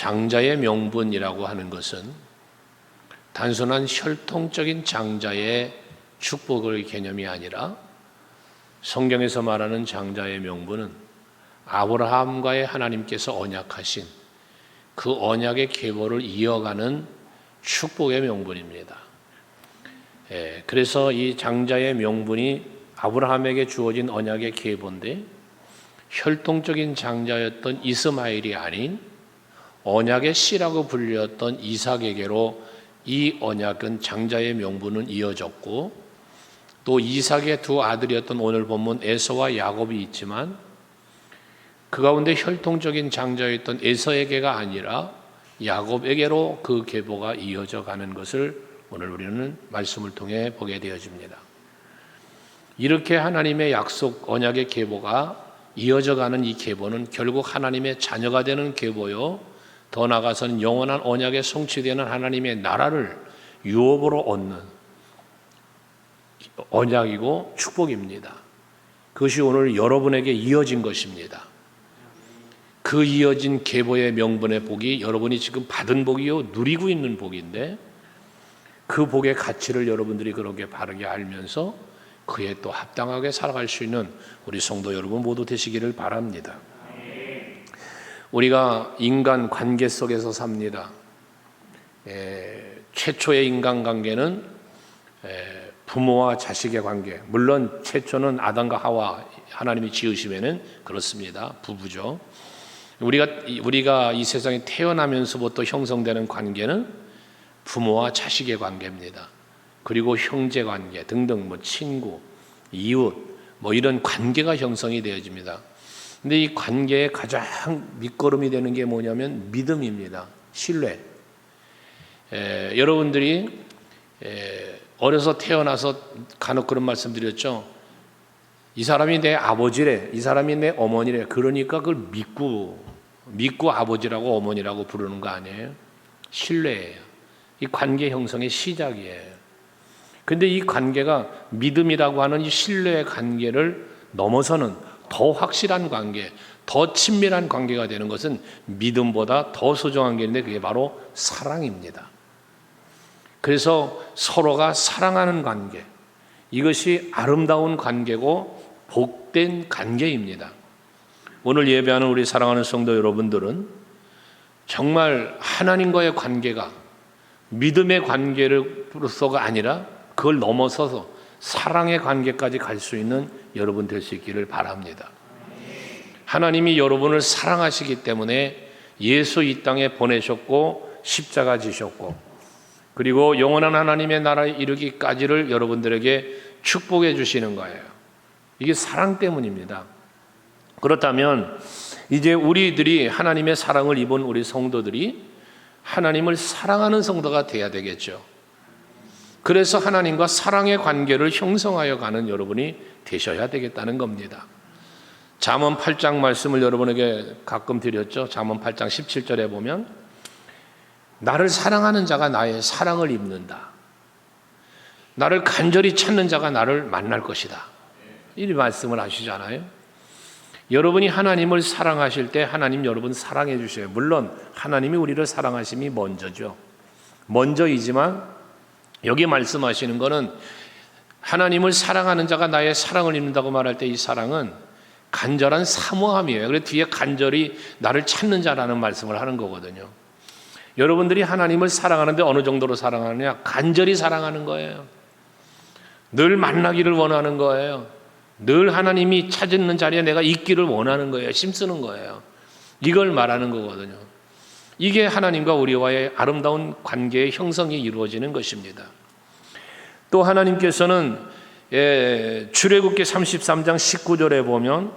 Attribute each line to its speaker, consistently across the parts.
Speaker 1: 장자의 명분이라고 하는 것은 단순한 혈통적인 장자의 축복의 개념이 아니라 성경에서 말하는 장자의 명분은 아브라함과의 하나님께서 언약하신 그 언약의 계보를 이어가는 축복의 명분입니다. 그래서 이 장자의 명분이 아브라함에게 주어진 언약의 계보인데 혈통적인 장자였던 이스마엘이 아닌 언약의 씨라고 불렸던 이삭에게로 이 언약은 장자의 명분은 이어졌고 또 이삭의 두 아들이었던 오늘 본문 에서와 야곱이 있지만 그 가운데 혈통적인 장자였던 에서에게가 아니라 야곱에게로 그 계보가 이어져 가는 것을 오늘 우리는 말씀을 통해 보게 되어집니다. 이렇게 하나님의 약속 언약의 계보가 이어져 가는 이 계보는 결국 하나님의 자녀가 되는 계보요 더 나아가서는 영원한 언약에 성취되는 하나님의 나라를 유업으로 얻는 언약이고 축복입니다. 그것이 오늘 여러분에게 이어진 것입니다. 그 이어진 계보의 명분의 복이 여러분이 지금 받은 복이요 누리고 있는 복인데 그 복의 가치를 여러분들이 그렇게 바르게 알면서 그에 또 합당하게 살아갈 수 있는 우리 성도 여러분 모두 되시기를 바랍니다. 우리가 인간 관계 속에서 삽니다. 최초의 인간관계는 부모와 자식의 관계, 물론 최초는 아담과 하와 하나님이 지으시면은 그렇습니다. 부부죠. 우리가 이 세상에 태어나면서부터 형성되는 관계는 부모와 자식의 관계입니다. 그리고 형제 관계 등등 친구, 이웃 이런 관계가 형성이 되어집니다. 근데 이 관계의 가장 밑거름이 되는 게 뭐냐면 믿음입니다. 신뢰. 여러분들이 어려서 태어나서 간혹 그런 말씀 드렸죠. 이 사람이 내 아버지래, 이 사람이 내 어머니래. 그러니까 그걸 믿고 아버지라고 어머니라고 부르는 거 아니에요? 신뢰예요. 이 관계 형성의 시작이에요. 근데 이 관계가 믿음이라고 하는 이 신뢰의 관계를 넘어서는 더 확실한 관계, 더 친밀한 관계가 되는 것은 믿음보다 더 소중한 게 있는데 그게 바로 사랑입니다. 그래서 서로가 사랑하는 관계, 이것이 아름다운 관계고 복된 관계입니다. 오늘 예배하는 우리 사랑하는 성도 여러분들은 정말 하나님과의 관계가 믿음의 관계로서가 아니라 그걸 넘어서서 사랑의 관계까지 갈 수 있는 여러분 될 수 있기를 바랍니다. 하나님이 여러분을 사랑하시기 때문에 예수 이 땅에 보내셨고 십자가 지셨고 그리고 영원한 하나님의 나라에 이르기까지를 여러분들에게 축복해 주시는 거예요. 이게 사랑 때문입니다. 그렇다면 이제 우리들이 하나님의 사랑을 입은 우리 성도들이 하나님을 사랑하는 성도가 돼야 되겠죠. 그래서 하나님과 사랑의 관계를 형성하여 가는 여러분이 되셔야 되겠다는 겁니다. 잠언 8장 말씀을 여러분에게 가끔 드렸죠. 잠언 8장 17절에 보면 나를 사랑하는 자가 나의 사랑을 입는다. 나를 간절히 찾는 자가 나를 만날 것이다. 이 말씀을 하시잖아요. 여러분이 하나님을 사랑하실 때 하나님 여러분 사랑해 주셔요. 물론 하나님이 우리를 사랑하심이 먼저죠. 먼저이지만 여기 말씀하시는 거는 하나님을 사랑하는 자가 나의 사랑을 입는다고 말할 때 이 사랑은 간절한 사모함이에요. 그래서 뒤에 간절히 나를 찾는 자라는 말씀을 하는 거거든요. 여러분들이 하나님을 사랑하는데 어느 정도로 사랑하느냐? 간절히 사랑하는 거예요. 늘 만나기를 원하는 거예요. 늘 하나님이 찾는 자리에 내가 있기를 원하는 거예요. 힘쓰는 거예요. 이걸 말하는 거거든요. 이게 하나님과 우리와의 아름다운 관계의 형성이 이루어지는 것입니다. 또 하나님께서는 출애굽기 33장 19절에 보면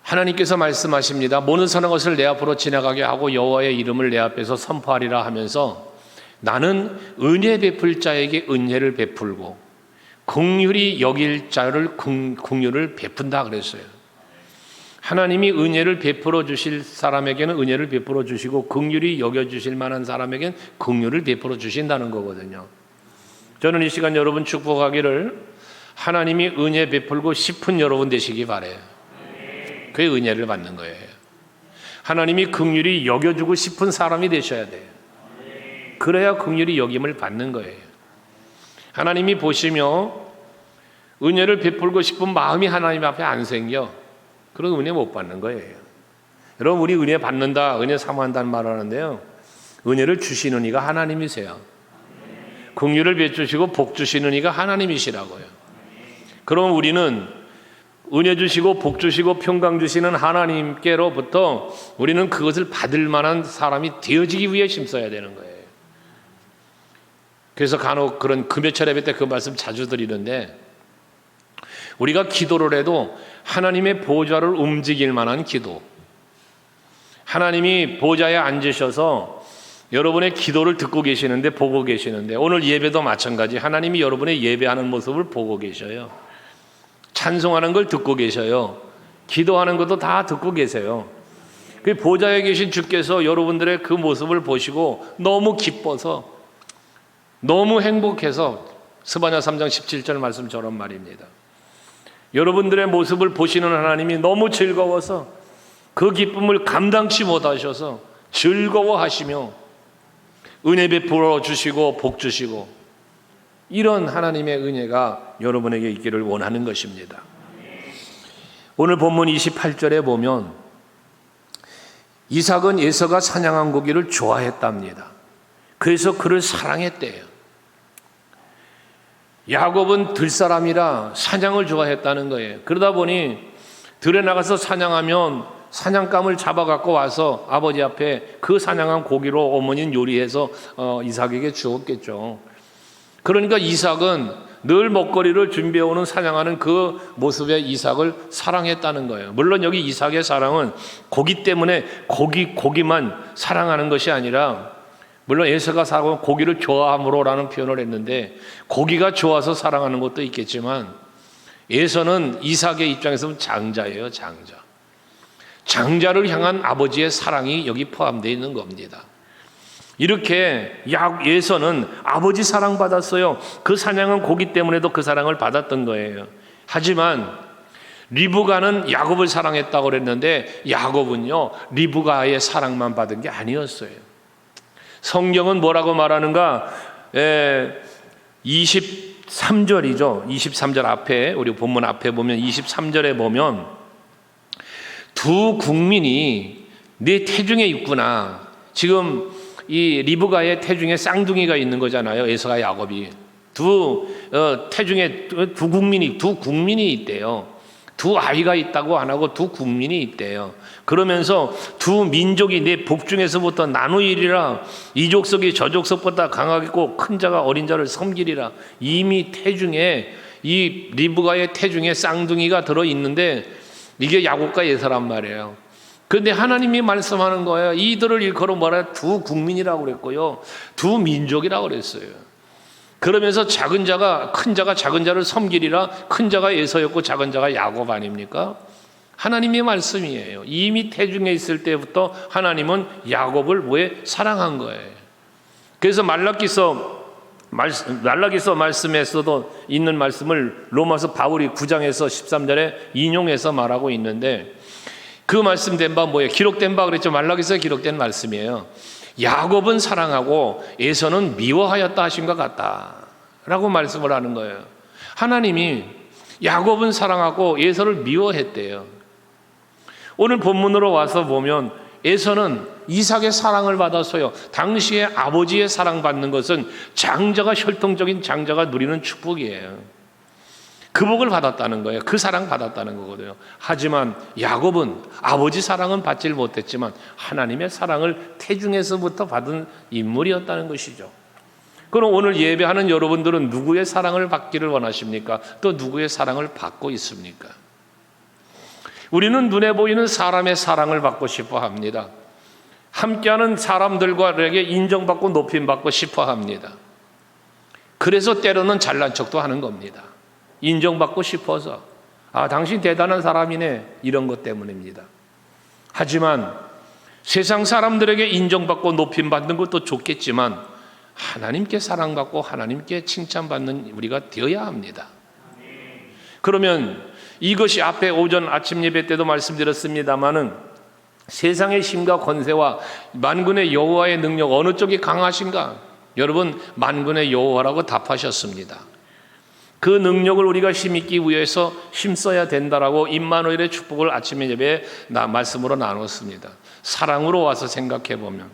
Speaker 1: 하나님께서 말씀하십니다. 모든 선한 것을 내 앞으로 지나가게 하고 여호와의 이름을 내 앞에서 선포하리라 하면서 나는 은혜 베풀 자에게 은혜를 베풀고 긍휼히 여길 자를 긍휼을 베푼다 그랬어요. 하나님이 은혜를 베풀어 주실 사람에게는 은혜를 베풀어 주시고 긍휼히 여겨 주실 만한 사람에게는 긍휼을 베풀어 주신다는 거거든요. 저는 이 시간 여러분 축복하기를 하나님이 은혜 베풀고 싶은 여러분 되시기 바라요. 그게 은혜를 받는 거예요. 하나님이 긍휼히 여겨주고 싶은 사람이 되셔야 돼요. 그래야 긍휼히 여김을 받는 거예요. 하나님이 보시며 은혜를 베풀고 싶은 마음이 하나님 앞에 안 생겨, 그런 은혜 못 받는 거예요. 여러분, 우리 은혜 받는다, 은혜 사모한다는 말을 하는데요, 은혜를 주시는 이가 하나님이세요. 긍휼을 베푸시고 복 주시는 이가 하나님이시라고요. 그럼 우리는 은혜 주시고 복 주시고 평강 주시는 하나님께로부터 우리는 그것을 받을 만한 사람이 되어지기 위해 힘써야 되는 거예요. 그래서 간혹 그런 금요철 예배 때 그 말씀 자주 드리는데, 우리가 기도를 해도 하나님의 보좌를 움직일 만한 기도, 하나님이 보좌에 앉으셔서 여러분의 기도를 듣고 계시는데, 보고 계시는데, 오늘 예배도 마찬가지, 하나님이 여러분의 예배하는 모습을 보고 계셔요. 찬송하는 걸 듣고 계셔요. 기도하는 것도 다 듣고 계세요. 그 보좌에 계신 주께서 여러분들의 그 모습을 보시고 너무 기뻐서, 너무 행복해서, 스바냐 3장 17절 말씀처럼 말입니다. 여러분들의 모습을 보시는 하나님이 너무 즐거워서 그 기쁨을 감당치 못하셔서 즐거워하시며 은혜 베풀어 주시고 복 주시고, 이런 하나님의 은혜가 여러분에게 있기를 원하는 것입니다. 오늘 본문 28절에 보면 이삭은 에서가 사냥한 고기를 좋아했답니다. 그래서 그를 사랑했대요. 야곱은 들사람이라 사냥을 좋아했다는 거예요. 그러다 보니 들에 나가서 사냥하면 사냥감을 잡아갖고 와서 아버지 앞에 그 사냥한 고기로 어머니는 요리해서 이삭에게 주었겠죠. 그러니까 이삭은 늘 먹거리를 준비해오는 사냥하는 그 모습에 이삭을 사랑했다는 거예요. 물론 여기 이삭의 사랑은 고기 때문에 고기만 사랑하는 것이 아니라, 물론 에서가 사고 고기를 좋아함으로라는 표현을 했는데, 고기가 좋아서 사랑하는 것도 있겠지만, 에서는 이삭의 입장에서는 장자예요. 장자를 향한 아버지의 사랑이 여기 포함되어 있는 겁니다. 이렇게 에서는 아버지 사랑받았어요. 그 사냥한 고기 때문에도 그 사랑을 받았던 거예요. 하지만 리브가는 야곱을 사랑했다고 그랬는데, 야곱은요 리브가의 사랑만 받은 게 아니었어요. 성경은 뭐라고 말하는가? 23절이죠. 23절 앞에, 우리 본문 앞에 보면 23절에 보면 두 국민이 내 태중에 있구나. 지금 이 리브가의 태중에 쌍둥이가 있는 거잖아요. 에서가 야곱이. 태중에 두 국민이 있대요. 두 아이가 있다고 안 하고 두 국민이 있대요. 그러면서 두 민족이 내 복중에서부터 나누이리라. 이 족속이 저 족속보다 강하겠고 큰 자가 어린 자를 섬기리라. 이미 태중에, 이 리브가의 태중에 쌍둥이가 들어있는데 이게 야곱과 에서란 말이에요. 그런데 하나님이 말씀하는 거예요. 이들을 일컬어 뭐라? 두 국민이라고 그랬고요, 두 민족이라고 그랬어요. 그러면서 작은 자가 큰 자가 작은 자를 섬기리라. 큰 자가 에서였고 작은 자가 야곱 아닙니까? 하나님의 말씀이에요. 이미 태중에 있을 때부터 하나님은 야곱을 왜 사랑한 거예요. 그래서 말라기서 말씀에서도 있는 말씀을 로마서 바울이 9장에서 13절에 인용해서 말하고 있는데, 그 말씀된 바 뭐예요? 기록된 바 그랬죠. 말라기서에 기록된 말씀이에요. 야곱은 사랑하고 에서는 미워하였다 하신 것 같다 라고 말씀을 하는 거예요. 하나님이 야곱은 사랑하고 에서를 미워했대요. 오늘 본문으로 와서 보면 에서는 이삭의 사랑을 받았어요. 당시에 아버지의 사랑받는 것은 장자가, 혈통적인 장자가 누리는 축복이에요. 그 복을 받았다는 거예요. 그 사랑 받았다는 거거든요. 하지만 야곱은 아버지 사랑은 받지 못했지만 하나님의 사랑을 태중에서부터 받은 인물이었다는 것이죠. 그럼 오늘 예배하는 여러분들은 누구의 사랑을 받기를 원하십니까? 또 누구의 사랑을 받고 있습니까? 우리는 눈에 보이는 사람의 사랑을 받고 싶어 합니다. 함께하는 사람들과에게 인정받고 높임받고 싶어 합니다. 그래서 때로는 잘난 척도 하는 겁니다. 인정받고 싶어서, 당신 대단한 사람이네, 이런 것 때문입니다. 하지만 세상 사람들에게 인정받고 높임받는 것도 좋겠지만 하나님께 사랑받고 하나님께 칭찬받는 우리가 되어야 합니다. 그러면 이것이 앞에 오전 아침 예배 때도 말씀드렸습니다마는 세상의 힘과 권세와 만군의 여호와의 능력 어느 쪽이 강하신가? 여러분, 만군의 여호와라고 답하셨습니다. 그 능력을 우리가 힘입기 위해서 힘써야 된다라고 임마누엘의 축복을 아침에 예배에 말씀으로 나눴습니다. 사랑으로 와서 생각해 보면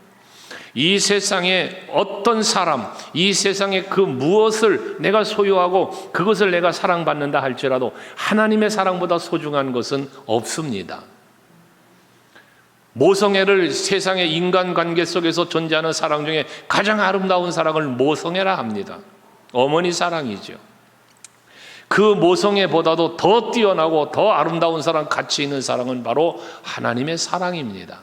Speaker 1: 이 세상에 어떤 사람, 이 세상에 그 무엇을 내가 소유하고 그것을 내가 사랑받는다 할지라도 하나님의 사랑보다 소중한 것은 없습니다. 모성애를 세상의 인간관계 속에서 존재하는 사랑 중에 가장 아름다운 사랑을 모성애라 합니다. 어머니 사랑이죠. 그 모성애보다도 더 뛰어나고 더 아름다운 사랑, 가치 있는 사랑은 바로 하나님의 사랑입니다.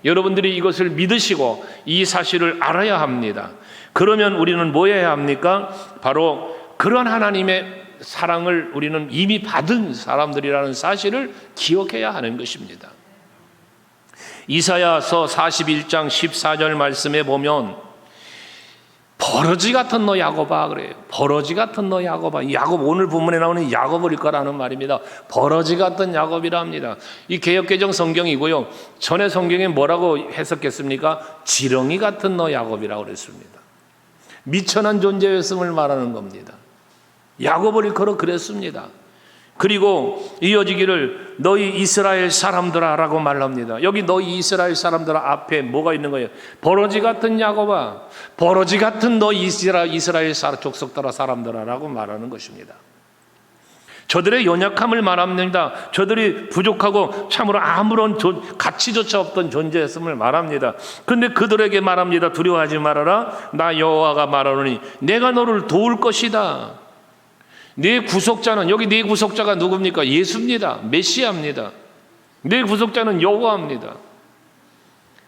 Speaker 1: 여러분들이 이것을 믿으시고 이 사실을 알아야 합니다. 그러면 우리는 뭐 해야 합니까? 바로 그런 하나님의 사랑을 우리는 이미 받은 사람들이라는 사실을 기억해야 하는 것입니다. 이사야서 41장 14절 말씀에 보면 버러지 같은 너 야곱아 그래요. 버러지 같은 너 야곱아. 야곱, 오늘 본문에 나오는 야곱을 거라는 말입니다. 버러지 같은 야곱이라 합니다. 이 개역개정 성경이고요. 전에 성경에 뭐라고 해석했습니까? 지렁이 같은 너 야곱이라고 그랬습니다. 미천한 존재였음을 말하는 겁니다. 야곱을 일컬어 그랬습니다. 그리고 이어지기를 너희 이스라엘 사람들아 라고 말합니다. 여기 너희 이스라엘 사람들아 앞에 뭐가 있는 거예요? 버러지 같은 야곱아, 버러지 같은 너 이스라엘 족속들아 사람들아 라고 말하는 것입니다. 저들의 연약함을 말합니다. 저들이 부족하고 참으로 아무런 가치조차 없던 존재였음을 말합니다. 그런데 그들에게 말합니다. 두려워하지 말아라. 나 여호와가 말하노니 내가 너를 도울 것이다. 네 구속자는, 여기 네 구속자가 누굽니까? 예수입니다. 메시아입니다. 네 구속자는 여호와입니다.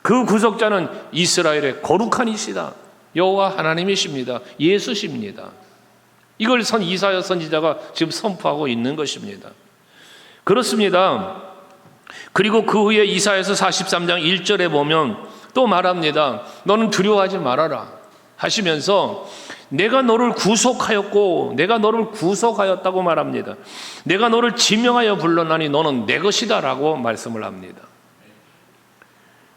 Speaker 1: 그 구속자는 이스라엘의 거룩한 이시다. 여호와 하나님이십니다. 예수십니다. 이걸 이사야 선지자가 지금 선포하고 있는 것입니다. 그렇습니다. 그리고 그 후에 이사야서 43장 1절에 보면 또 말합니다. 너는 두려워하지 말아라 하시면서 내가 너를 구속하였고 내가 너를 구속하였다고 말합니다. 내가 너를 지명하여 불렀나니 너는 내 것이다 라고 말씀을 합니다.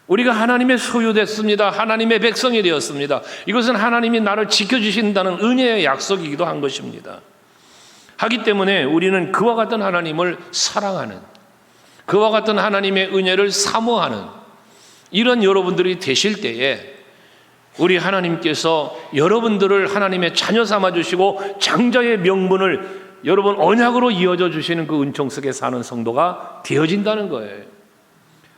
Speaker 1: 우리가 하나님의 소유됐습니다. 하나님의 백성이 되었습니다. 이것은 하나님이 나를 지켜주신다는 은혜의 약속이기도 한 것입니다. 하기 때문에 우리는 그와 같은 하나님을 사랑하는, 그와 같은 하나님의 은혜를 사모하는 이런 여러분들이 되실 때에 우리 하나님께서 여러분들을 하나님의 자녀 삼아주시고 장자의 명분을 여러분 언약으로 이어져 주시는 그 은총 속에 사는 성도가 되어진다는 거예요.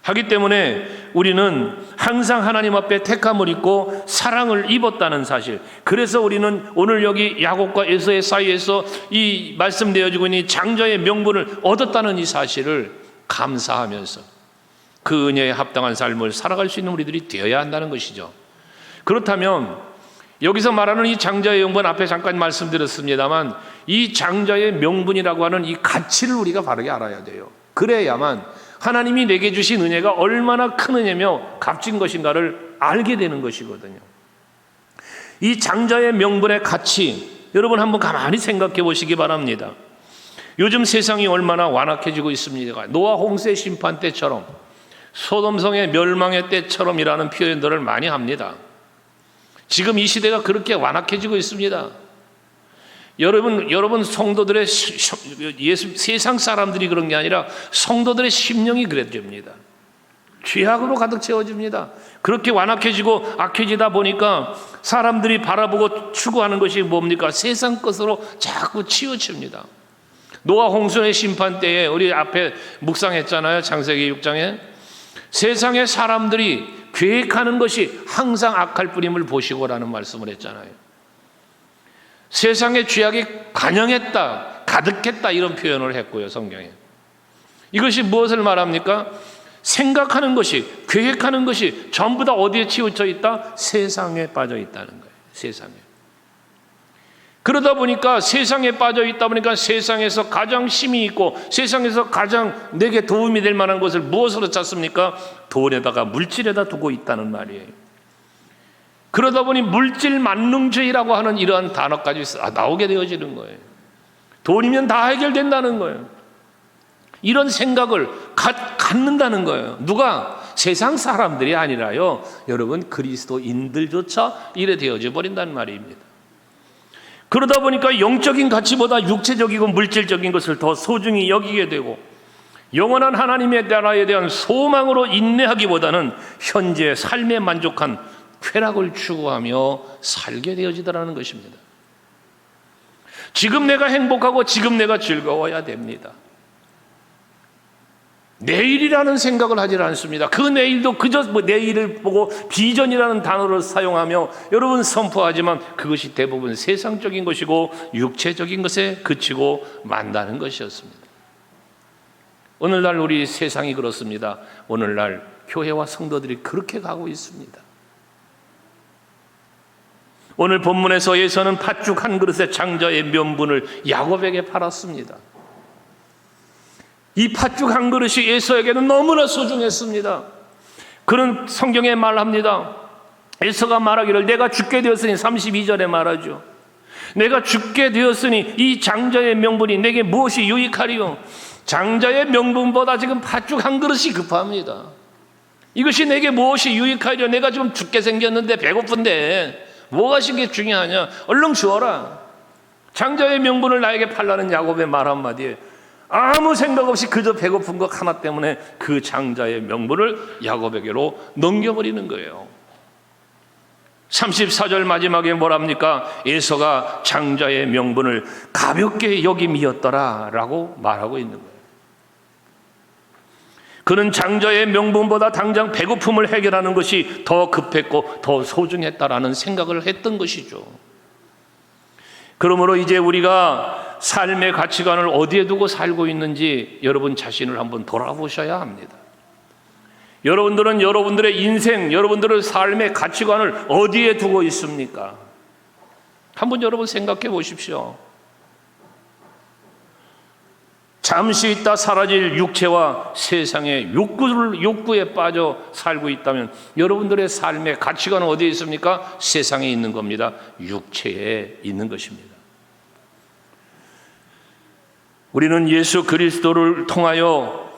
Speaker 1: 하기 때문에 우리는 항상 하나님 앞에 택함을 입고 사랑을 입었다는 사실, 그래서 우리는 오늘 여기 야곱과 에서의 사이에서 이 말씀되어지고 있는 장자의 명분을 얻었다는 이 사실을 감사하면서 그 은혜에 합당한 삶을 살아갈 수 있는 우리들이 되어야 한다는 것이죠. 그렇다면 여기서 말하는 이 장자의 명분, 앞에 잠깐 말씀드렸습니다만 이 장자의 명분이라고 하는 이 가치를 우리가 바르게 알아야 돼요. 그래야만 하나님이 내게 주신 은혜가 얼마나 큰 은혜며 값진 것인가를 알게 되는 것이거든요. 이 장자의 명분의 가치, 여러분 한번 가만히 생각해 보시기 바랍니다. 요즘 세상이 얼마나 완악해지고 있습니까? 노아 홍수의 심판 때처럼, 소돔성의 멸망의 때처럼이라는 표현들을 많이 합니다. 지금 이 시대가 그렇게 완악해지고 있습니다. 여러분 성도들의 세상 사람들이 그런 게 아니라 성도들의 심령이 그래집니다. 죄악으로 가득 채워집니다. 그렇게 완악해지고 악해지다 보니까 사람들이 바라보고 추구하는 것이 뭡니까? 세상 것으로 자꾸 치우칩니다. 노아 홍수의 심판 때에 우리 앞에 묵상했잖아요. 창세기 6장에 세상의 사람들이 계획하는 것이 항상 악할 뿌림을 보시고라는 말씀을 했잖아요. 세상의 죄악이 관영했다, 가득했다 이런 표현을 했고요, 성경에. 이것이 무엇을 말합니까? 생각하는 것이, 계획하는 것이 전부 다 어디에 치우쳐 있다? 세상에 빠져 있다는 거예요. 세상에. 그러다 보니까 세상에 빠져 있다 보니까 세상에서 가장 힘이 있고 세상에서 가장 내게 도움이 될 만한 것을 무엇으로 찾습니까? 돈에다가 물질에다 두고 있다는 말이에요. 그러다 보니 물질 만능주의라고 하는 이러한 단어까지 나오게 되어지는 거예요. 돈이면 다 해결된다는 거예요. 이런 생각을 갖는다는 거예요. 누가? 세상 사람들이 아니라요, 여러분, 그리스도인들조차 이래 되어져 버린다는 말입니다. 그러다 보니까 영적인 가치보다 육체적이고 물질적인 것을 더 소중히 여기게 되고, 영원한 하나님의 나라에 대한 소망으로 인내하기보다는 현재 삶에 만족한 쾌락을 추구하며 살게 되어지더라는 것입니다. 지금 내가 행복하고 지금 내가 즐거워야 됩니다. 내일이라는 생각을 하지 않습니다. 그 내일도 그저 내일을 보고 비전이라는 단어를 사용하며 여러분 선포하지만 그것이 대부분 세상적인 것이고 육체적인 것에 그치고 만다는 것이었습니다. 오늘날 우리 세상이 그렇습니다. 오늘날 교회와 성도들이 그렇게 가고 있습니다. 오늘 본문에서 예수는 팥죽 한 그릇의 장자의 명분을 야곱에게 팔았습니다. 이 팥죽 한 그릇이 에서에게는 너무나 소중했습니다. 그런 성경에 말합니다. 에서가 말하기를 내가 죽게 되었으니, 32절에 말하죠. 내가 죽게 되었으니 이 장자의 명분이 내게 무엇이 유익하리요? 장자의 명분보다 지금 팥죽 한 그릇이 급합니다. 이것이 내게 무엇이 유익하리요? 내가 지금 죽게 생겼는데 배고픈데 뭐가 게 중요하냐? 얼른 주어라. 장자의 명분을 나에게 팔라는 야곱의 말 한마디에 아무 생각 없이 그저 배고픈 것 하나 때문에 그 장자의 명분을 야곱에게로 넘겨버리는 거예요. 34절 마지막에 뭐랍니까? 에서가 장자의 명분을 가볍게 여김이었더라 라고 말하고 있는 거예요. 그는 장자의 명분보다 당장 배고픔을 해결하는 것이 더 급했고 더 소중했다라는 생각을 했던 것이죠. 그러므로 이제 우리가 삶의 가치관을 어디에 두고 살고 있는지 여러분 자신을 한번 돌아보셔야 합니다. 여러분들은 여러분들의 인생, 여러분들의 삶의 가치관을 어디에 두고 있습니까? 한번 여러분 생각해 보십시오. 잠시 있다 사라질 육체와 세상의 욕구에 빠져 살고 있다면 여러분들의 삶의 가치관은 어디에 있습니까? 세상에 있는 겁니다. 육체에 있는 것입니다. 우리는 예수 그리스도를 통하여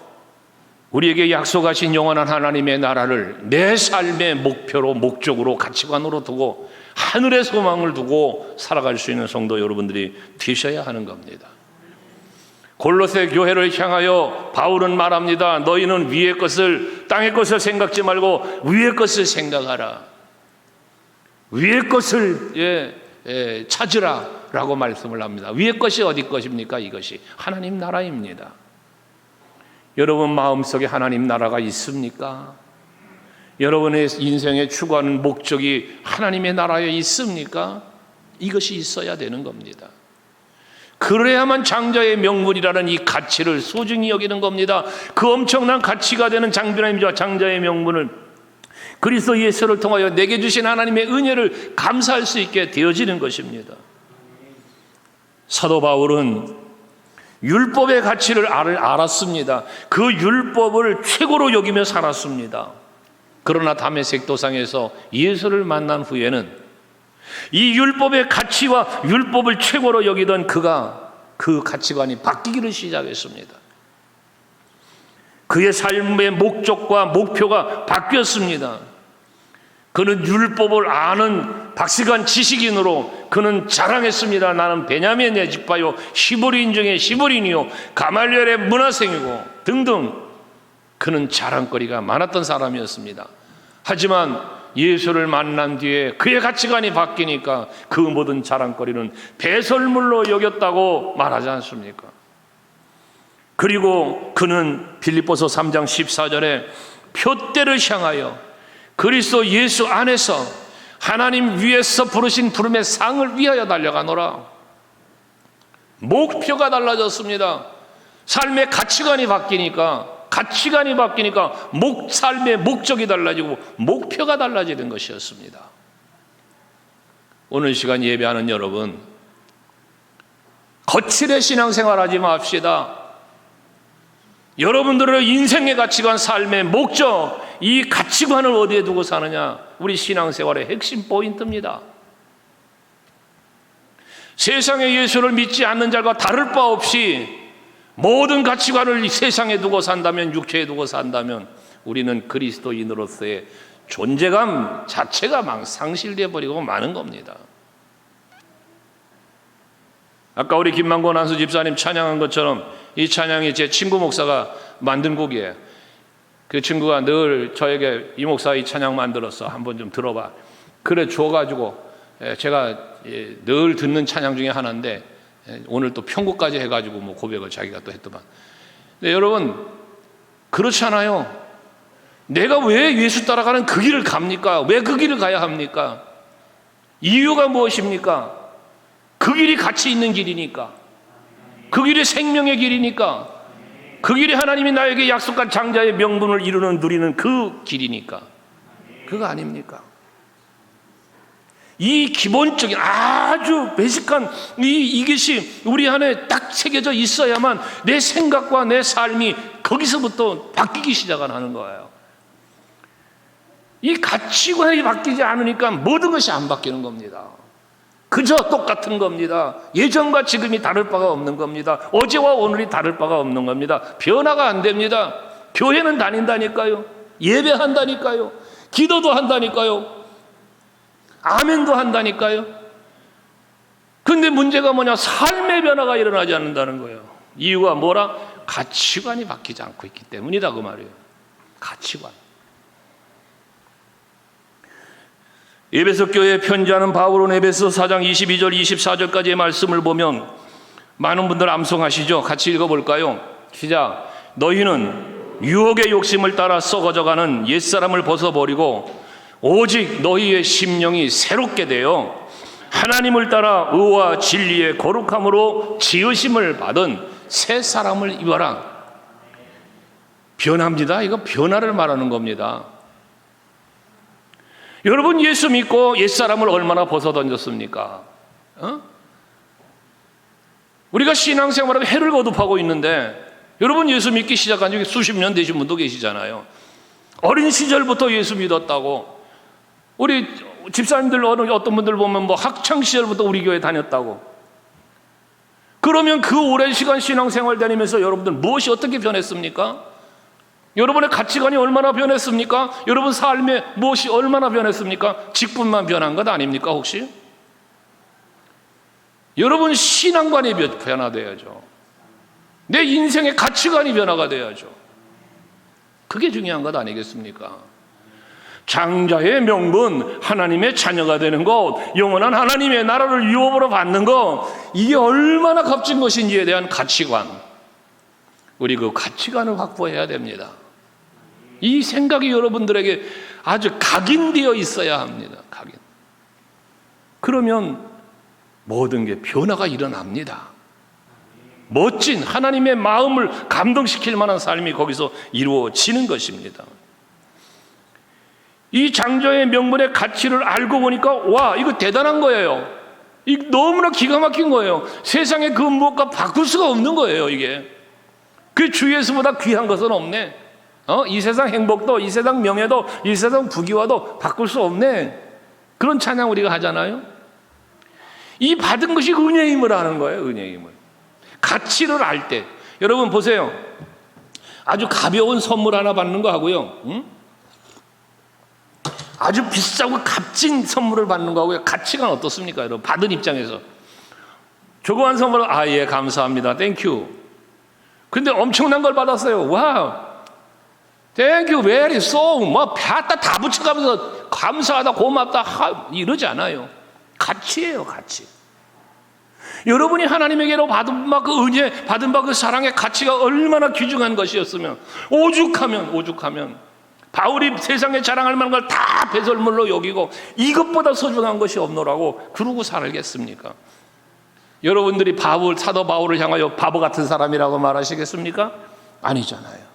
Speaker 1: 우리에게 약속하신 영원한 하나님의 나라를 내 삶의 목표로, 목적으로, 가치관으로 두고 하늘의 소망을 두고 살아갈 수 있는 성도 여러분들이 되셔야 하는 겁니다. 골로새 교회를 향하여 바울은 말합니다. 너희는 위의 것을, 땅의 것을 생각지 말고 위의 것을 생각하라. 위의 것을 찾으라 라고 말씀을 합니다. 위의 것이 어디 것입니까? 이것이 하나님 나라입니다. 여러분 마음속에 하나님 나라가 있습니까? 여러분의 인생에 추구하는 목적이 하나님의 나라에 있습니까? 이것이 있어야 되는 겁니다. 그래야만 장자의 명분이라는 이 가치를 소중히 여기는 겁니다. 그 엄청난 가치가 되는 장자의 명분을 그리스도 예수를 통하여 내게 주신 하나님의 은혜를 감사할 수 있게 되어지는 것입니다. 사도 바울은 율법의 가치를 알았습니다. 그 율법을 최고로 여기며 살았습니다. 그러나 다메섹 도상에서 예수를 만난 후에는 이 율법의 가치와 율법을 최고로 여기던 그가 그 가치관이 바뀌기를 시작했습니다. 그의 삶의 목적과 목표가 바뀌었습니다. 그는 율법을 아는 박식한 지식인으로 그는 자랑했습니다. 나는 베냐민의 지파요 시브리인 중에 시브린이요 가말리엘의 문하생이고 등등 그는 자랑거리가 많았던 사람이었습니다. 하지만 예수를 만난 뒤에 그의 가치관이 바뀌니까 그 모든 자랑거리는 배설물로 여겼다고 말하지 않습니까? 그리고 그는 빌립보서 3장 14절에 표대를 향하여 그리스도 예수 안에서 하나님 위에서 부르신 부름의 상을 위하여 달려가노라. 목표가 달라졌습니다. 삶의 가치관이 바뀌니까 삶의 목적이 달라지고 목표가 달라지는 것이었습니다. 오늘 시간 예배하는 여러분, 거칠의 신앙생활하지 맙시다. 여러분들의 인생의 가치관, 삶의 목적, 이 가치관을 어디에 두고 사느냐, 우리 신앙생활의 핵심 포인트입니다. 세상의 예수를 믿지 않는 자가 다를 바 없이 모든 가치관을 이 세상에 두고 산다면, 육체에 두고 산다면 우리는 그리스도인으로서의 존재감 자체가 막 상실되어 버리고 마는 겁니다. 아까 우리 김만곤 안수 집사님 찬양한 것처럼 이 찬양이 제 친구 목사가 만든 곡이에요. 그 친구가 늘 저에게 이 목사 이 찬양 만들었어, 한번 좀 들어봐. 그래 줘가지고 제가 늘 듣는 찬양 중에 하나인데 오늘 또 편곡까지 해가지고 뭐 고백을 자기가 또 했더만. 근데 여러분 그렇잖아요. 내가 왜 예수 따라가는 그 길을 갑니까? 왜 그 길을 가야 합니까? 이유가 무엇입니까? 그 길이 가치 있는 길이니까, 그 길이 생명의 길이니까, 그 길이 하나님이 나에게 약속한 장자의 명분을 이루는 누리는 그 길이니까. 그거 아닙니까? 이 기본적인 아주 베이직한 이것이 우리 안에 딱 새겨져 있어야만 내 생각과 내 삶이 거기서부터 바뀌기 시작하는 거예요. 이 가치관이 바뀌지 않으니까 모든 것이 안 바뀌는 겁니다. 그저 똑같은 겁니다. 예전과 지금이 다를 바가 없는 겁니다. 어제와 오늘이 다를 바가 없는 겁니다. 변화가 안 됩니다. 교회는 다닌다니까요. 예배한다니까요. 기도도 한다니까요. 아멘도 한다니까요. 근데 문제가 뭐냐? 삶의 변화가 일어나지 않는다는 거예요. 이유가 뭐라? 가치관이 바뀌지 않고 있기 때문이다 그 말이에요. 가치관. 에베소 교회에 편지하는 바울은 에베소 4장 22절 24절까지의 말씀을 보면 많은 분들 암송하시죠? 같이 읽어볼까요? 시작. 너희는 유혹의 욕심을 따라 썩어져가는 옛사람을 벗어버리고 오직 너희의 심령이 새롭게 되어 하나님을 따라 의와 진리의 거룩함으로 지으심을 받은 새 사람을 입어라. 변합니다. 이거 변화를 말하는 겁니다. 여러분 예수 믿고 옛사람을 얼마나 벗어던졌습니까? 우리가 신앙생활하면 해를 거듭하고 있는데 여러분 예수 믿기 시작한 지 수십 년 되신 분도 계시잖아요. 어린 시절부터 예수 믿었다고. 우리 집사님들 어떤 분들 보면 뭐 학창 시절부터 우리 교회 다녔다고. 그러면 그 오랜 시간 신앙생활 다니면서 여러분들 무엇이 어떻게 변했습니까? 여러분의 가치관이 얼마나 변했습니까? 여러분 삶에 무엇이 얼마나 변했습니까? 직분만 변한 것 아닙니까 혹시? 여러분 신앙관이 변화돼야죠. 내 인생의 가치관이 변화가 돼야죠. 그게 중요한 것 아니겠습니까? 장자의 명분, 하나님의 자녀가 되는 것, 영원한 하나님의 나라를 유업으로 받는 것, 이게 얼마나 값진 것인지에 대한 가치관, 우리 그 가치관을 확보해야 됩니다. 이 생각이 여러분들에게 아주 각인되어 있어야 합니다. 각인. 그러면 모든 게 변화가 일어납니다. 멋진 하나님의 마음을 감동시킬 만한 삶이 거기서 이루어지는 것입니다. 이 장자의 명분의 가치를 알고 보니까 와, 이거 대단한 거예요. 이거 너무나 기가 막힌 거예요. 세상에 그 무엇과 바꿀 수가 없는 거예요. 이게 그 주 예수보다 귀한 것은 없네. 이 세상 행복도, 이 세상 명예도, 이 세상 부귀와도 바꿀 수 없네. 그런 찬양 우리가 하잖아요. 이 받은 것이 은혜의 힘을 하는 거예요. 은혜의 힘을. 가치를 알 때 여러분 보세요. 아주 가벼운 선물 하나 받는 거 하고요, 아주 비싸고 값진 선물을 받는 거 하고요, 가치가 어떻습니까? 여러분 받은 입장에서 조그만 선물은 예 감사합니다, 땡큐. 근데 엄청난 걸 받았어요. 와우, 땡큐, 베리 소, 뭐 다 붙여가면서 감사하다, 고맙다 이러지 않아요. 가치예요, 가치. 여러분이 하나님에게로 받은 바 그 은혜, 받은 바 그 사랑의 가치가 얼마나 귀중한 것이었으면, 오죽하면 바울이 세상에 자랑할 만한 걸 다 배설물로 여기고 이것보다 소중한 것이 없노라고 그러고 살겠습니까? 여러분들이 사도 바울을 향하여 바보 같은 사람이라고 말하시겠습니까? 아니잖아요.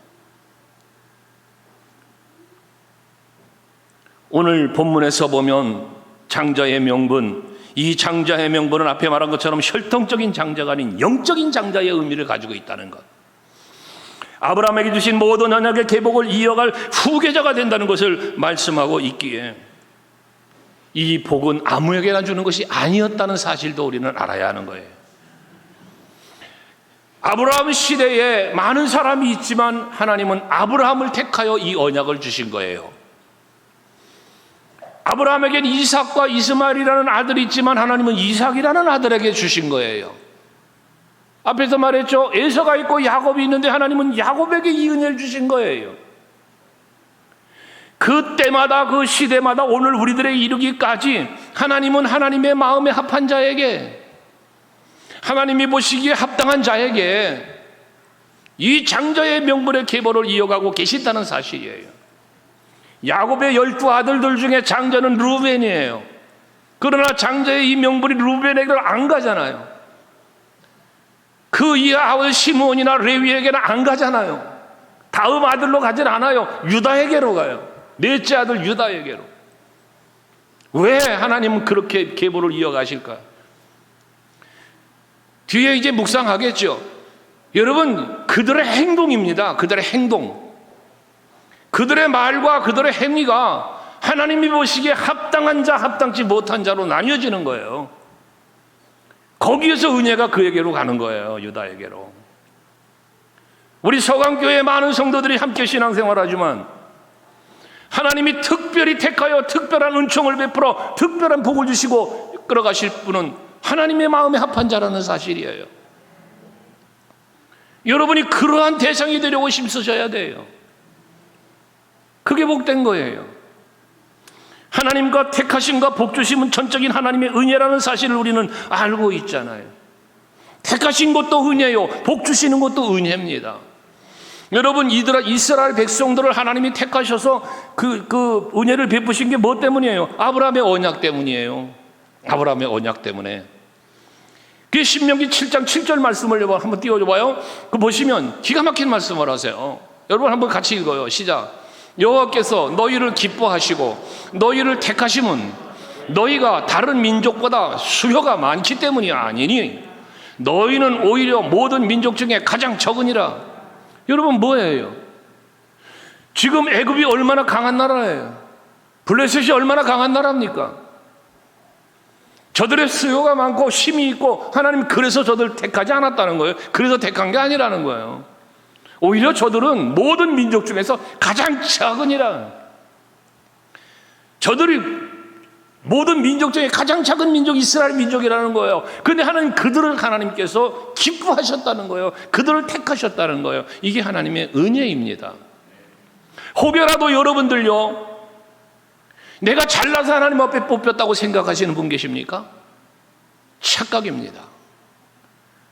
Speaker 1: 오늘 본문에서 보면 장자의 명분, 이 장자의 명분은 앞에 말한 것처럼 혈통적인 장자가 아닌 영적인 장자의 의미를 가지고 있다는 것. 아브라함에게 주신 모든 언약의 계복을 이어갈 후계자가 된다는 것을 말씀하고 있기에 이 복은 아무에게나 주는 것이 아니었다는 사실도 우리는 알아야 하는 거예요. 아브라함 시대에 많은 사람이 있지만 하나님은 아브라함을 택하여 이 언약을 주신 거예요. 아브라함에겐 이삭과 이스마엘이라는 아들이 있지만 하나님은 이삭이라는 아들에게 주신 거예요. 앞에서 말했죠. 에서가 있고 야곱이 있는데 하나님은 야곱에게 이 은혜를 주신 거예요. 그때마다 그 시대마다 오늘 우리들에게 이르기까지 하나님은 하나님의 마음에 합한 자에게, 하나님이 보시기에 합당한 자에게 이 장자의 명분의 계보를 이어가고 계신다는 사실이에요. 야곱의 12아들들 중에 장자는 루벤이에요. 그러나 장자의 이 명분이 루벤에게는 안 가잖아요. 그 이하 아들 시므온이나 레위에게는 안 가잖아요. 다음 아들로 가진 않아요. 유다에게로 가요. 넷째 아들 유다에게로. 왜 하나님은 그렇게 계보를 이어가실까? 뒤에 이제 묵상하겠죠. 여러분, 그들의 행동입니다. 그들의 행동. 그들의 말과 그들의 행위가 하나님이 보시기에 합당한 자, 합당치 못한 자로 나뉘어지는 거예요. 거기에서 은혜가 그에게로 가는 거예요. 유다에게로. 우리 서강교회 많은 성도들이 함께 신앙생활하지만 하나님이 특별히 택하여 특별한 은총을 베풀어 특별한 복을 주시고 끌어가실 분은 하나님의 마음에 합한 자라는 사실이에요. 여러분이 그러한 대상이 되려고 힘쓰셔야 돼요. 그게 복된 거예요. 하나님과 택하심과 복주심은 전적인 하나님의 은혜라는 사실을 우리는 알고 있잖아요. 택하신 것도 은혜요, 복주시는 것도 은혜입니다. 여러분, 이스라엘 백성들을 하나님이 택하셔서 그 은혜를 베푸신 게 뭐 때문이에요? 아브라함의 언약 때문이에요. 아브라함의 언약 때문에. 그 신명기 7장 7절 말씀을 한번 띄워줘봐요. 그 보시면 기가 막힌 말씀을 하세요. 여러분 한번 같이 읽어요. 시작. 여호와께서 너희를 기뻐하시고 너희를 택하심은 너희가 다른 민족보다 수요가 많기 때문이 아니니 너희는 오히려 모든 민족 중에 가장 적으니라. 여러분 뭐예요? 지금 애굽이 얼마나 강한 나라예요? 블레셋이 얼마나 강한 나라입니까? 저들의 수요가 많고 힘이 있고 하나님 그래서 저들 택하지 않았다는 거예요. 그래서 택한 게 아니라는 거예요. 오히려 저들은 모든 민족 중에서 가장 작으니라. 저들이 모든 민족 중에 가장 작은 민족이 이스라엘 민족이라는 거예요. 그런데 그들을 하나님께서 기뻐하셨다는 거예요. 그들을 택하셨다는 거예요. 이게 하나님의 은혜입니다. 혹여라도 여러분들요, 내가 잘나서 하나님 앞에 뽑혔다고 생각하시는 분 계십니까? 착각입니다.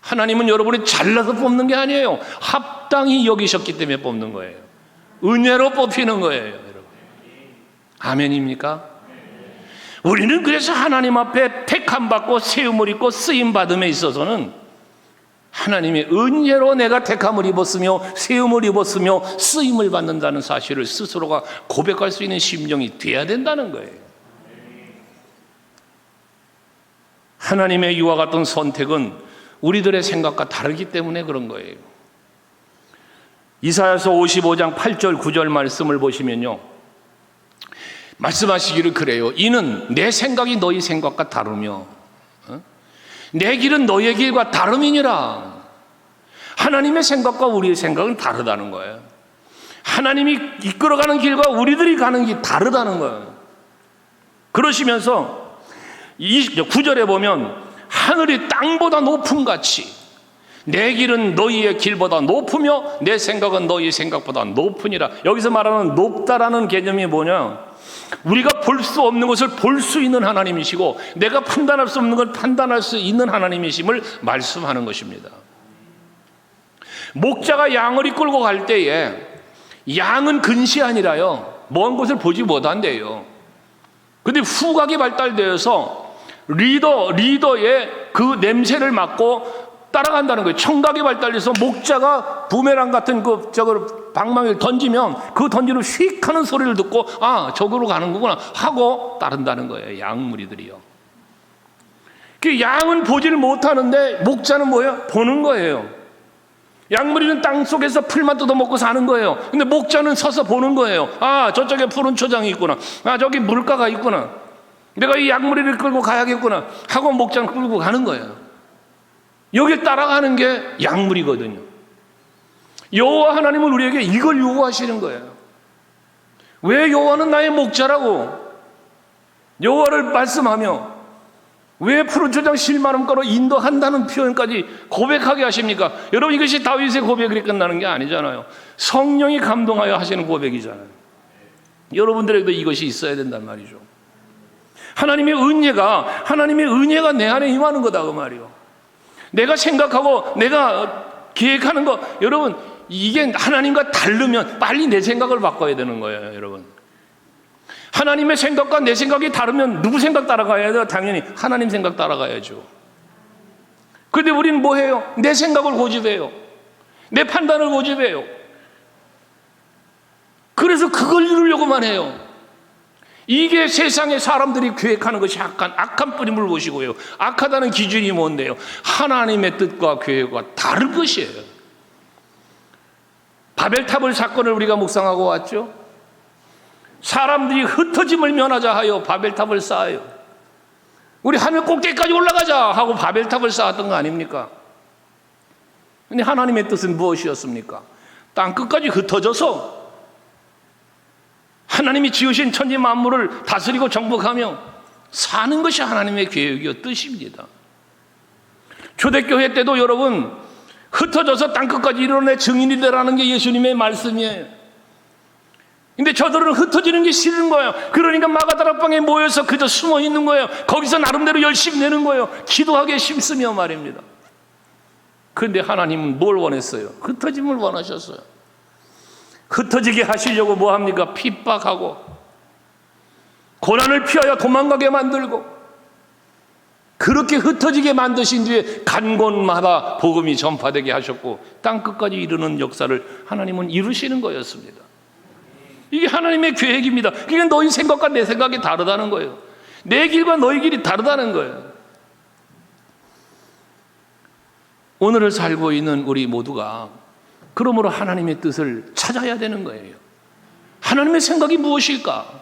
Speaker 1: 하나님은 여러분이 잘나서 뽑는 게 아니에요. 합당히 여기셨기 때문에 뽑는 거예요. 은혜로 뽑히는 거예요, 여러분. 아멘입니까? 우리는 그래서 하나님 앞에 택함 받고 세움을 입고 쓰임 받음에 있어서는 하나님의 은혜로 내가 택함을 입었으며 세움을 입었으며 쓰임을 받는다는 사실을 스스로가 고백할 수 있는 심령이 돼야 된다는 거예요. 하나님의 이와 같은 선택은 우리들의 생각과 다르기 때문에 그런 거예요. 이사야서 55장 8절 9절 말씀을 보시면요, 말씀하시기를 그래요. 이는 내 생각이 너희 생각과 다르며 내 길은 너희의 길과 다름이니라. 하나님의 생각과 우리의 생각은 다르다는 거예요. 하나님이 이끌어가는 길과 우리들이 가는 길이 다르다는 거예요. 그러시면서 9절에 보면 하늘이 땅보다 높음 같이 내 길은 너희의 길보다 높으며 내 생각은 너희의 생각보다 높으니라. 여기서 말하는 높다라는 개념이 뭐냐? 우리가 볼 수 없는 것을 볼 수 있는 하나님이시고 내가 판단할 수 없는 걸 판단할 수 있는 하나님이심을 말씀하는 것입니다. 목자가 양을 이끌고 갈 때에 양은 근시 아니라요, 먼 곳을 보지 못한대요. 근데 후각이 발달되어서 리더의 그 냄새를 맡고 따라간다는 거예요. 청각이 발달해서 목자가 부메랑 같은 방망이를 던지면 그 던지는 휙 하는 소리를 듣고 아, 저기로 가는구나 하고 따른다는 거예요. 양무리들이요. 그 양은 보지를 못하는데 목자는 뭐예요? 보는 거예요. 양무리는 땅 속에서 풀만 뜯어먹고 사는 거예요. 근데 목자는 서서 보는 거예요. 아, 저쪽에 푸른 초장이 있구나. 아, 저기 물가가 있구나. 내가 이 양무리를 끌고 가야겠구나 하고 목자는 끌고 가는 거예요. 여길 따라가는 게 약물이거든요. 여호와 하나님은 우리에게 이걸 요구하시는 거예요. 왜 여호와는 나의 목자라고 여호와를 말씀하며 왜 푸른 초장 실만음가로 인도한다는 표현까지 고백하게 하십니까? 여러분, 이것이 다윗의 고백이 끝나는 게 아니잖아요. 성령이 감동하여 하시는 고백이잖아요. 여러분들에게도 이것이 있어야 된단 말이죠. 하나님의 은혜가 내 안에 임하는 거다 그 말이요. 내가 생각하고 내가 계획하는 거, 여러분, 이게 하나님과 다르면 빨리 내 생각을 바꿔야 되는 거예요, 여러분. 하나님의 생각과 내 생각이 다르면 누구 생각 따라가야 돼요? 당연히 하나님 생각 따라가야죠. 그런데 우리는 뭐 해요? 내 생각을 고집해요. 내 판단을 고집해요. 그래서 그걸 이루려고만 해요. 이게 세상의 사람들이 계획하는 것이 악한 뿌림을 보시고요. 악하다는 기준이 뭔데요? 하나님의 뜻과 계획과 다른 것이에요. 바벨탑을 사건을 우리가 묵상하고 왔죠. 사람들이 흩어짐을 면하자 하여 바벨탑을 쌓아요. 우리 하늘 꼭대기까지 올라가자 하고 바벨탑을 쌓았던 거 아닙니까? 근데 하나님의 뜻은 무엇이었습니까? 땅 끝까지 흩어져서 하나님이 지으신 천지 만물을 다스리고 정복하며 사는 것이 하나님의 계획이요 뜻입니다. 초대교회 때도 여러분, 흩어져서 땅 끝까지 이르러 증인이 되라는 게 예수님의 말씀이에요. 근데 저들은 흩어지는 게 싫은 거예요. 그러니까 마가다락방에 모여서 그저 숨어 있는 거예요. 거기서 나름대로 열심히 내는 거예요. 기도하기에 힘쓰며 말입니다. 그런데 하나님은 뭘 원했어요? 흩어짐을 원하셨어요. 흩어지게 하시려고 뭐 합니까? 핍박하고 고난을 피하여 도망가게 만들고, 그렇게 흩어지게 만드신 뒤에 간 곳마다 복음이 전파되게 하셨고 땅 끝까지 이르는 역사를 하나님은 이루시는 거였습니다. 이게 하나님의 계획입니다. 그게 너희 생각과 내 생각이 다르다는 거예요. 내 길과 너희 길이 다르다는 거예요. 오늘을 살고 있는 우리 모두가 그러므로 하나님의 뜻을 찾아야 되는 거예요. 하나님의 생각이 무엇일까?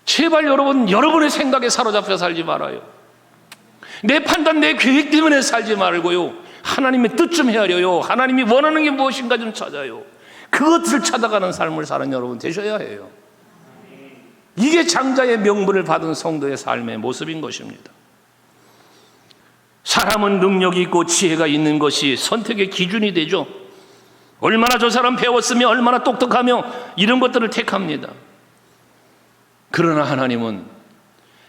Speaker 1: 제발 여러분의 생각에 사로잡혀 살지 말아요. 내 판단, 내 계획 때문에 살지 말고요. 하나님의 뜻 좀 헤아려요. 하나님이 원하는 게 무엇인가 좀 찾아요. 그것을 찾아가는 삶을 사는 여러분 되셔야 해요. 이게 장자의 명분을 받은 성도의 삶의 모습인 것입니다. 사람은 능력이 있고 지혜가 있는 것이 선택의 기준이 되죠. 얼마나 저 사람 배웠으며 얼마나 똑똑하며 이런 것들을 택합니다. 그러나 하나님은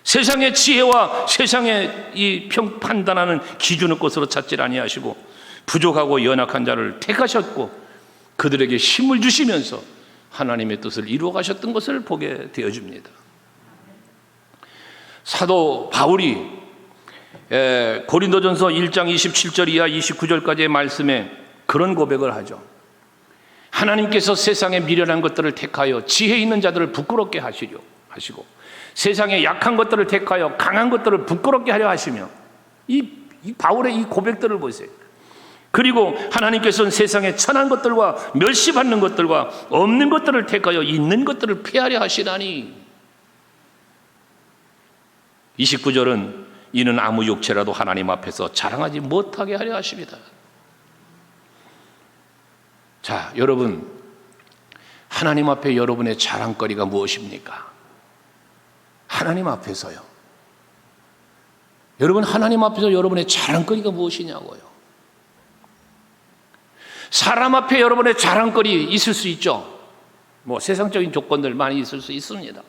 Speaker 1: 세상의 지혜와 세상의 이 판단하는 기준을 것으로 찾지 아니하시고 부족하고 연약한 자를 택하셨고 그들에게 힘을 주시면서 하나님의 뜻을 이루어 가셨던 것을 보게 되어집니다. 사도 바울이 고린도전서 1장 27절 이하 29절까지의 말씀에 그런 고백을 하죠. 하나님께서 세상의 미련한 것들을 택하여 지혜 있는 자들을 부끄럽게 하시고 세상의 약한 것들을 택하여 강한 것들을 부끄럽게 하려 하시며, 이 바울의 이 고백들을 보세요. 그리고 하나님께서는 세상의 천한 것들과 멸시받는 것들과 없는 것들을 택하여 있는 것들을 피하려 하시나니, 29절은 이는 아무 육체라도 하나님 앞에서 자랑하지 못하게 하려 하십니다. 자, 여러분, 하나님 앞에 여러분의 자랑거리가 무엇입니까? 하나님 앞에서요. 여러분, 하나님 앞에서 여러분의 자랑거리가 무엇이냐고요. 사람 앞에 여러분의 자랑거리 있을 수 있죠. 뭐 세상적인 조건들 많이 있을 수 있습니다.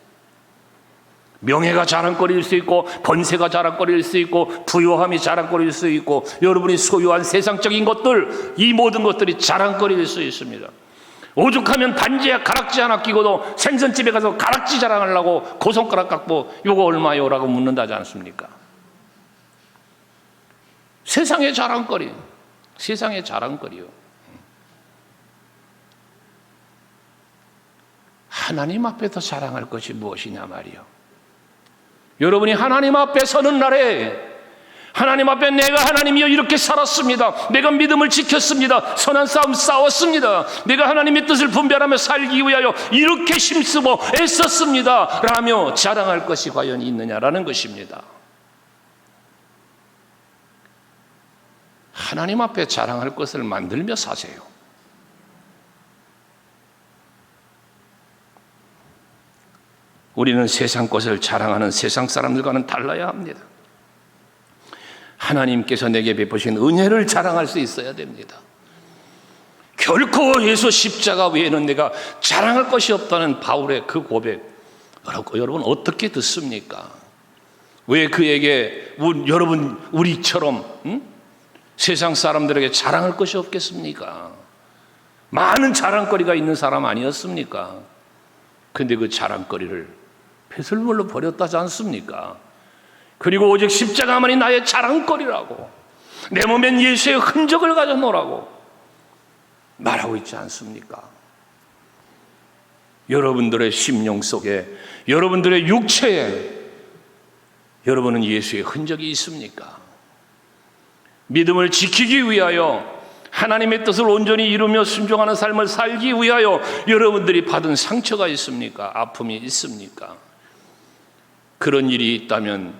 Speaker 1: 명예가 자랑거리일 수 있고, 번세가 자랑거리일 수 있고, 부요함이 자랑거리일 수 있고, 여러분이 소유한 세상적인 것들, 이 모든 것들이 자랑거리일 수 있습니다. 오죽하면 반지에 가락지 하나 끼고도 생선집에 가서 가락지 자랑하려고 고손가락 갖고 요거 얼마요? 라고 묻는다지 않습니까? 세상의 자랑거리, 세상의 자랑거리요. 하나님 앞에서 자랑할 것이 무엇이냐 말이요. 여러분이 하나님 앞에 서는 날에, 하나님 앞에 내가 하나님이여 이렇게 살았습니다, 내가 믿음을 지켰습니다, 선한 싸움 싸웠습니다, 내가 하나님의 뜻을 분별하며 살기 위하여 이렇게 힘쓰고 애썼습니다 라며 자랑할 것이 과연 있느냐라는 것입니다. 하나님 앞에 자랑할 것을 만들며 사세요. 우리는 세상 것을 자랑하는 세상 사람들과는 달라야 합니다. 하나님께서 내게 베푸신 은혜를 자랑할 수 있어야 됩니다. 결코 예수 십자가 외에는 내가 자랑할 것이 없다는 바울의 그 고백, 여러분 어떻게 듣습니까? 왜 그에게 여러분 우리처럼 세상 사람들에게 자랑할 것이 없겠습니까? 많은 자랑거리가 있는 사람 아니었습니까? 근데 그 자랑거리를 배설물로 버렸다지 않습니까? 그리고 오직 십자가만이 나의 자랑거리라고, 내 몸엔 예수의 흔적을 가져놓으라고 말하고 있지 않습니까? 여러분들의 심령 속에, 여러분들의 육체에 여러분은 예수의 흔적이 있습니까? 믿음을 지키기 위하여, 하나님의 뜻을 온전히 이루며 순종하는 삶을 살기 위하여 여러분들이 받은 상처가 있습니까? 아픔이 있습니까? 그런 일이 있다면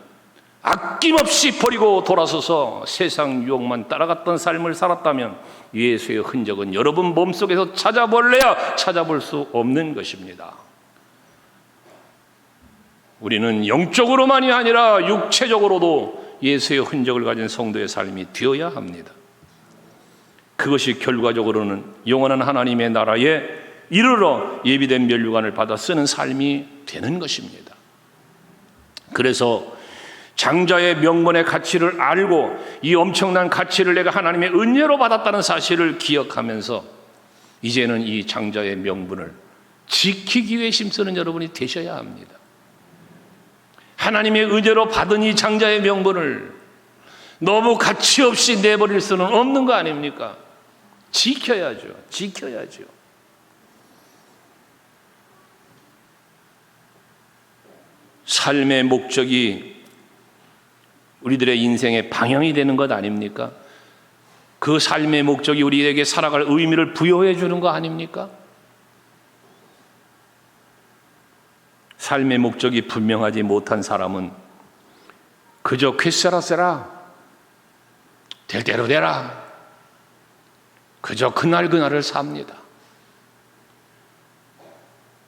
Speaker 1: 아낌없이 버리고 돌아서서 세상 유혹만 따라갔던 삶을 살았다면 예수의 흔적은 여러분 몸속에서 찾아볼래야 찾아볼 수 없는 것입니다. 우리는 영적으로만이 아니라 육체적으로도 예수의 흔적을 가진 성도의 삶이 되어야 합니다. 그것이 결과적으로는 영원한 하나님의 나라에 이르러 예비된 면류관을 받아 쓰는 삶이 되는 것입니다. 그래서 장자의 명분의 가치를 알고 이 엄청난 가치를 내가 하나님의 은혜로 받았다는 사실을 기억하면서 이제는 이 장자의 명분을 지키기 위해 힘쓰는 여러분이 되셔야 합니다. 하나님의 은혜로 받은 이 장자의 명분을 너무 가치 없이 내버릴 수는 없는 거 아닙니까? 지켜야죠. 지켜야죠. 삶의 목적이 우리들의 인생의 방향이 되는 것 아닙니까? 그 삶의 목적이 우리에게 살아갈 의미를 부여해 주는 거 아닙니까? 삶의 목적이 분명하지 못한 사람은 그저 쾌세라세라, 될 대로 되라, 그저 그날그날을 삽니다.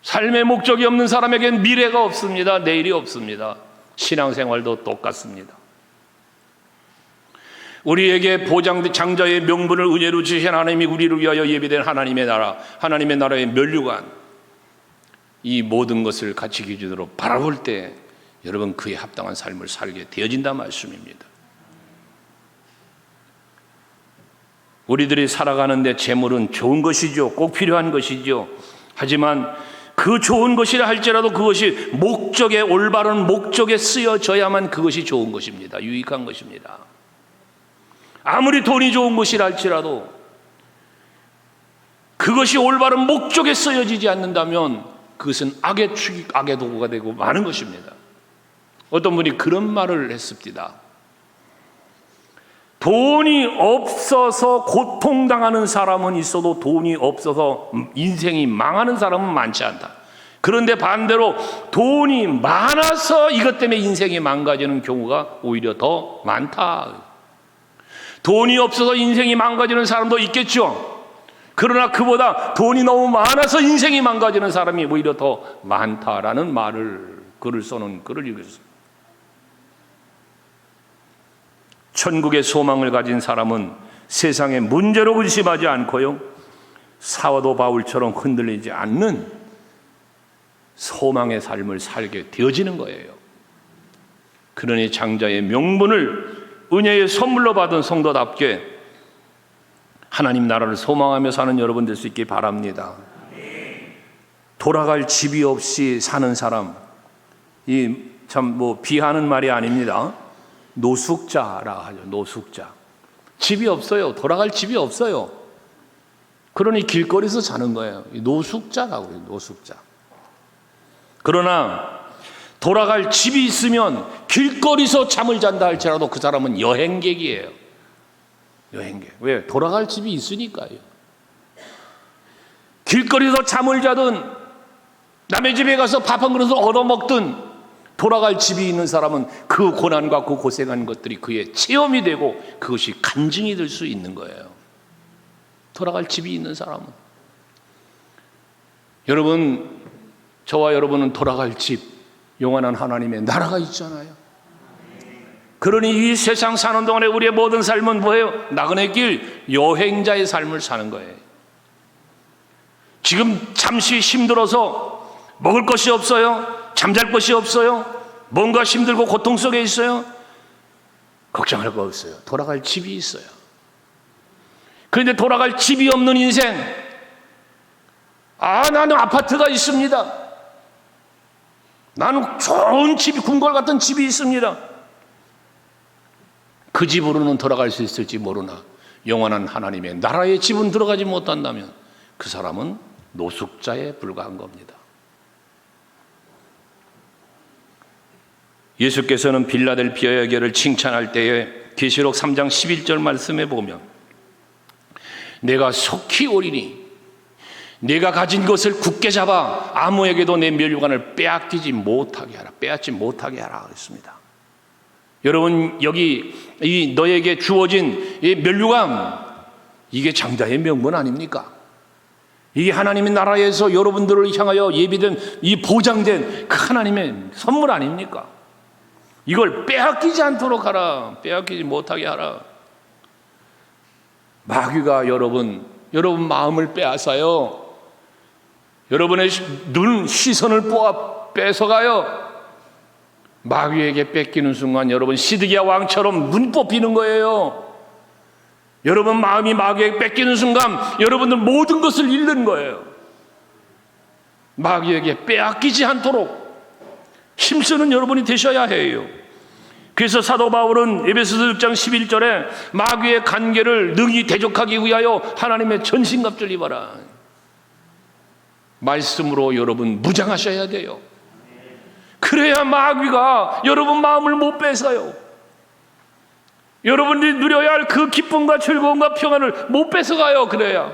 Speaker 1: 삶의 목적이 없는 사람에겐 미래가 없습니다. 내일이 없습니다. 신앙생활도 똑같습니다. 우리에게 장자의 명분을 은혜로 주신 하나님이 우리를 위하여 예비된 하나님의 나라, 하나님의 나라의 면류관, 이 모든 것을 가치 기준으로 바라볼 때 여러분 그에 합당한 삶을 살게 되어진다 말씀입니다. 우리들이 살아가는데 재물은 좋은 것이죠. 꼭 필요한 것이죠. 하지만 그 좋은 것이라 할지라도 그것이 목적에, 올바른 목적에 쓰여져야만 그것이 좋은 것입니다. 유익한 것입니다. 아무리 돈이 좋은 것이라 할지라도 그것이 올바른 목적에 쓰여지지 않는다면 그것은 악의 축이 악의 도구가 되고 마는 것입니다. 어떤 분이 그런 말을 했습니다. 돈이 없어서 고통당하는 사람은 있어도 돈이 없어서 인생이 망하는 사람은 많지 않다. 그런데 반대로 돈이 많아서 이것 때문에 인생이 망가지는 경우가 오히려 더 많다. 돈이 없어서 인생이 망가지는 사람도 있겠죠. 그러나 그보다 돈이 너무 많아서 인생이 망가지는 사람이 오히려 더 많다라는 글을 써놓은 글을 읽었습니다. 천국의 소망을 가진 사람은 세상의 문제로 근심하지 않고요, 사도 바울처럼 흔들리지 않는 소망의 삶을 살게 되어지는 거예요. 그러니 장자의 명분을 은혜의 선물로 받은 성도답게 하나님 나라를 소망하며 사는 여러분 될 수 있기 바랍니다. 돌아갈 집이 없이 사는 사람, 이 참 비하는 말이 아닙니다. 노숙자라 하죠. 노숙자. 집이 없어요. 돌아갈 집이 없어요. 그러니 길거리에서 자는 거예요. 노숙자라고 해요. 노숙자. 그러나 돌아갈 집이 있으면 길거리에서 잠을 잔다 할지라도 그 사람은 여행객이에요. 여행객. 왜? 돌아갈 집이 있으니까요. 길거리에서 잠을 자든 남의 집에 가서 밥 한 그릇을 얻어먹든 돌아갈 집이 있는 사람은 그 고난과 그 고생한 것들이 그의 체험이 되고 그것이 간증이 될 수 있는 거예요. 돌아갈 집이 있는 사람은. 여러분, 저와 여러분은 돌아갈 집, 영원한 하나님의 나라가 있잖아요. 그러니 이 세상 사는 동안에 우리의 모든 삶은 뭐예요? 나그네 길 여행자의 삶을 사는 거예요. 지금 잠시 힘들어서 먹을 것이 없어요. 잠잘 것이 없어요. 뭔가 힘들고 고통 속에 있어요. 걱정할 거 없어요. 돌아갈 집이 있어요. 그런데 돌아갈 집이 없는 인생, 나는 아파트가 있습니다. 나는 좋은 집이, 궁궐 같은 집이 있습니다. 그 집으로는 돌아갈 수 있을지 모르나 영원한 하나님의 나라의 집은 들어가지 못한다면 그 사람은 노숙자에 불과한 겁니다. 예수께서는 빌라델피아의 교회를 칭찬할 때에 계시록 3장 11절 말씀에 보면 내가 속히 오리니 내가 가진 것을 굳게 잡아 아무에게도 내 면류관을 빼앗지 못하게 하라 그랬습니다. 여러분, 여기 이 너에게 주어진 이 면류관, 이게 장자의 명분 아닙니까? 이게 하나님의 나라에서 여러분들을 향하여 예비된 이 보장된 그 하나님의 선물 아닙니까? 이걸 빼앗기지 않도록 하라. 빼앗기지 못하게 하라. 마귀가 여러분 마음을 빼앗아요. 여러분의 눈, 시선을 뺏어가요. 마귀에게 뺏기는 순간 여러분 시드기야 왕처럼 눈 뽑히는 거예요. 여러분 마음이 마귀에게 뺏기는 순간 여러분들 모든 것을 잃는 거예요. 마귀에게 빼앗기지 않도록 힘쓰는 여러분이 되셔야 해요. 그래서 사도 바울은 에베소서 6장 11절에 마귀의 간계를 능히 대적하기 위하여 하나님의 전신갑주를 입어라. 말씀으로 여러분 무장하셔야 돼요. 그래야 마귀가 여러분 마음을 못 뺏어요. 여러분들이 누려야 할 그 기쁨과 즐거움과 평안을 못 뺏어가요. 그래야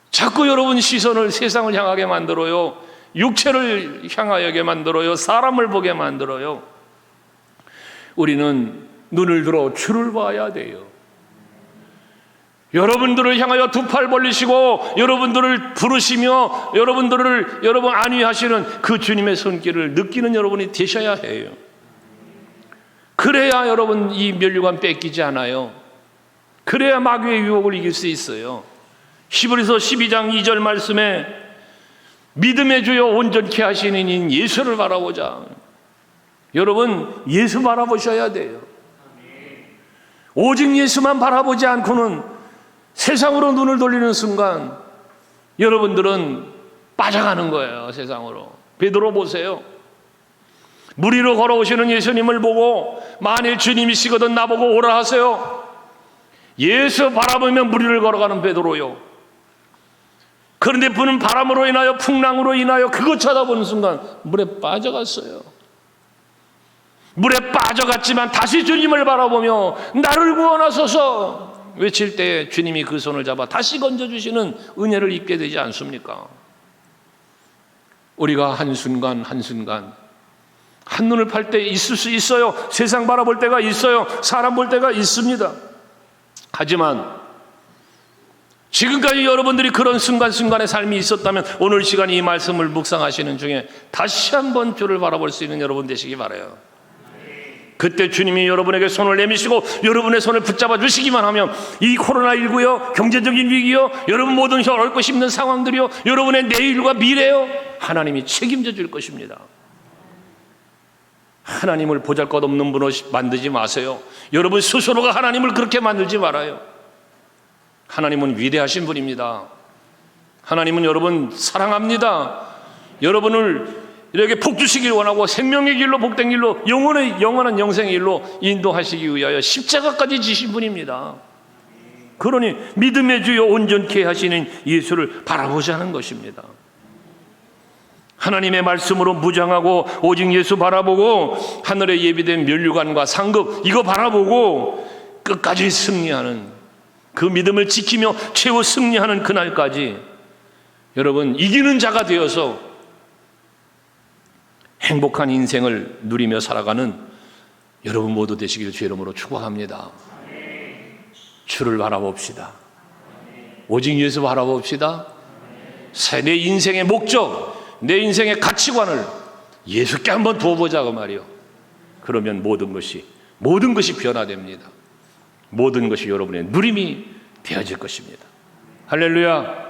Speaker 1: 자꾸 여러분 시선을 세상을 향하게 만들어요. 육체를 향하게 만들어요. 사람을 보게 만들어요. 우리는 눈을 들어 주를 봐야 돼요. 여러분들을 향하여 두 팔 벌리시고 여러분들을 부르시며 여러분 안위하시는 그 주님의 손길을 느끼는 여러분이 되셔야 해요. 그래야 여러분 이 면류관 뺏기지 않아요. 그래야 마귀의 유혹을 이길 수 있어요. 히브리서 12장 2절 말씀에 믿음의 주여 온전케 하시는 인 예수를 바라보자. 여러분 예수 바라보셔야 돼요. 오직 예수만 바라보지 않고는 세상으로 눈을 돌리는 순간 여러분들은 빠져가는 거예요. 세상으로. 베드로 보세요. 물 위로 걸어오시는 예수님을 보고 만일 주님이시거든 나보고 오라 하세요. 예수 바라보면 물 위를 걸어가는 베드로요. 그런데 부는 바람으로 인하여 풍랑으로 인하여 그것 쳐다보는 순간 물에 빠져갔어요. 물에 빠져갔지만 다시 주님을 바라보며 나를 구원하소서 외칠 때 주님이 그 손을 잡아 다시 건져주시는 은혜를 입게 되지 않습니까? 우리가 한순간 한눈을 팔 때 있을 수 있어요. 세상 바라볼 때가 있어요. 사람 볼 때가 있습니다. 하지만 지금까지 여러분들이 그런 순간순간의 삶이 있었다면 오늘 시간 이 말씀을 묵상하시는 중에 다시 한번 주를 바라볼 수 있는 여러분 되시기 바라요. 그때 주님이 여러분에게 손을 내미시고 여러분의 손을 붙잡아 주시기만 하면 이 코로나19요, 경제적인 위기요, 여러분 모든 얽고 싶는 상황들이요, 여러분의 내일과 미래요, 하나님이 책임져 줄 것입니다. 하나님을 보잘것없는 분으로 만들지 마세요. 여러분 스스로가 하나님을 그렇게 만들지 말아요. 하나님은 위대하신 분입니다. 하나님은 여러분 사랑합니다. 여러분을 이렇게 복 주시길 원하고 생명의 길로, 복된 길로, 영원한 영생의 길로 인도하시기 위하여 십자가까지 지신 분입니다. 그러니 믿음의 주여 온전케 하시는 예수를 바라보자는 것입니다. 하나님의 말씀으로 무장하고 오직 예수 바라보고 하늘에 예비된 면류관과 상급 이거 바라보고 끝까지 승리하는 그 믿음을 지키며 최후 승리하는 그날까지 여러분 이기는 자가 되어서 행복한 인생을 누리며 살아가는 여러분 모두 되시기를 주의 이름으로 축복합니다. 주를 바라봅시다. 오직 예수 바라봅시다. 내 인생의 목적, 내 인생의 가치관을 예수께 한번 두어보자고 말이요. 그러면 모든 것이 변화됩니다. 모든 것이 여러분의 누림이 되어질 것입니다. 할렐루야.